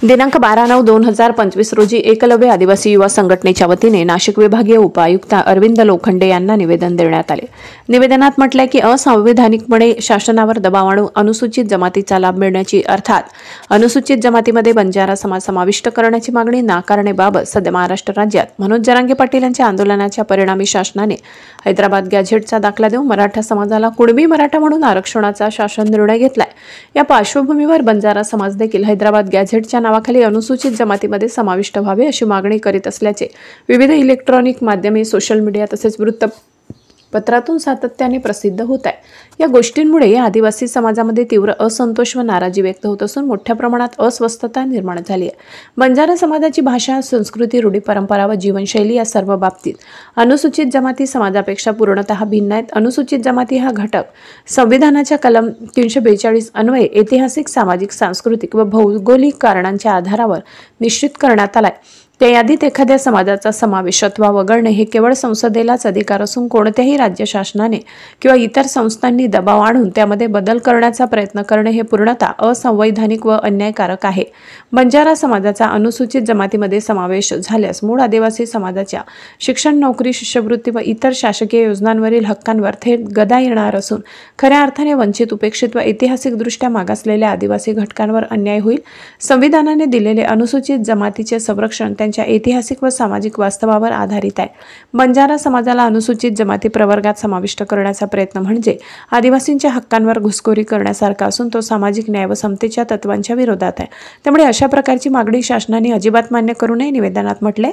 दिनांक 12/9/2025 रोजी एकलव्य आदिवासी युवा संघटनेच्या वतीने नाशिक विभागीय उपायुक्त अरविंद लोखंडे यांना निवेदन देण्यात आले। निवेदनात म्हटले की असंवैधानिकपणे शासनावर दबाव आणून अनुसूचित जमातीचा लाभ मिळण्याची अर्थात अनुसूचित जमातीमध्ये बंजारा समाज समाविष्ट करण्याची मागणी नाकारण्याबाबत सध्या महाराष्ट्र राज्यात मनोज जरांगे पाटील यांच्या आंदोलनाच्या परिणामी शासनाने हैदराबाद गॅझेटचा दाखला देऊन मराठा समाजाला कुणबी मराठा म्हणून आरक्षणाचा शासन निर्णय घेतलाय। या पार्श्वभूमीवर बंजारा समाज देखील हैदराबाद गॅझेटच्या नावाखाली अनुसूचित जमातीमध्ये समाविष्ट व्हावे अशी मागणी करीत असल्याचे विविध इलेक्ट्रॉनिक माध्यमे, सोशल मीडिया तसेच वृत्तपत्रातून सातत्याने प्रसिद्ध होत आहे। या गोष्टींमुळे आदिवासी समाजामध्ये तीव्र असंतोष व नाराजी व्यक्त होत असून मोठ्या प्रमाणात अस्वस्थता निर्माण झाली आहे। बंजारा समाजाची भाषा, संस्कृती, रूढी परंपरा व जीवनशैली या सर्व बाबतीत अनुसूचित जमाती समाजापेक्षा पूर्णतः भिन्न आहेत। अनुसूचित जमाती हा घटक संविधानाच्या कलम 342 अन्वये ऐतिहासिक, सामाजिक, सांस्कृतिक व भौगोलिक कारणांच्या आधारावर निश्चित करण्यात आलाय। त्या यादीत एखाद्या समाजाचा समावेश अथवा वगळणे हे केवळ संसदेलाच अधिकार असून कोणत्याही राज्य शासनाने किंवा इतर संस्थांनी दबाव आणून त्यामध्ये बदल करण्याचा प्रयत्न करणे हे पूर्णतः असंवैधानिक व अन्यायकारक आहे। बंजारा समाजाचा अनुसूचित जमातीमध्ये समावेश झाल्यास मूळ आदिवासी समाजाच्या शिक्षण, नोकरी, शिष्यवृत्ती व इतर शासकीय योजनांवरील हक्कांवर थेट गदा येणार असून खऱ्या अर्थाने वंचित, उपेक्षित व ऐतिहासिकदृष्ट्या मागासलेल्या आदिवासी घटकांवर अन्याय होईल। संविधानाने दिलेले अनुसूचित जमातीचे संरक्षण त्यांच्या ऐतिहासिक व सामाजिक वास्तवावर आधारित आहे। बंजारा समाजाला अनुसूचित जमाती प्रवर्गात समाविष्ट करण्याचा प्रयत्न म्हणजे आदिवासींच्या हक्कांवर घुसखोरी करण्यासारखा असून तो सामाजिक न्याय व समतेच्या तत्वांच्या विरोधात आहे। त्यामुळे अशा प्रकारची मागणी शासनाने अजिबात मान्य करू नये, निवेदनात म्हटले।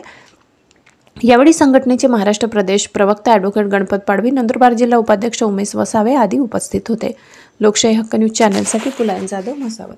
यावेळी संघटनेचे महाराष्ट्र प्रदेश प्रवक्ता ॲडव्होकेट गणपत पाडवी, नंदुरबार जिल्हा उपाध्यक्ष उमेश वसावे आदी उपस्थित होते। लोकशाही हक्क न्यूज चॅनलसाठी पुलायन जाधव, मसावत।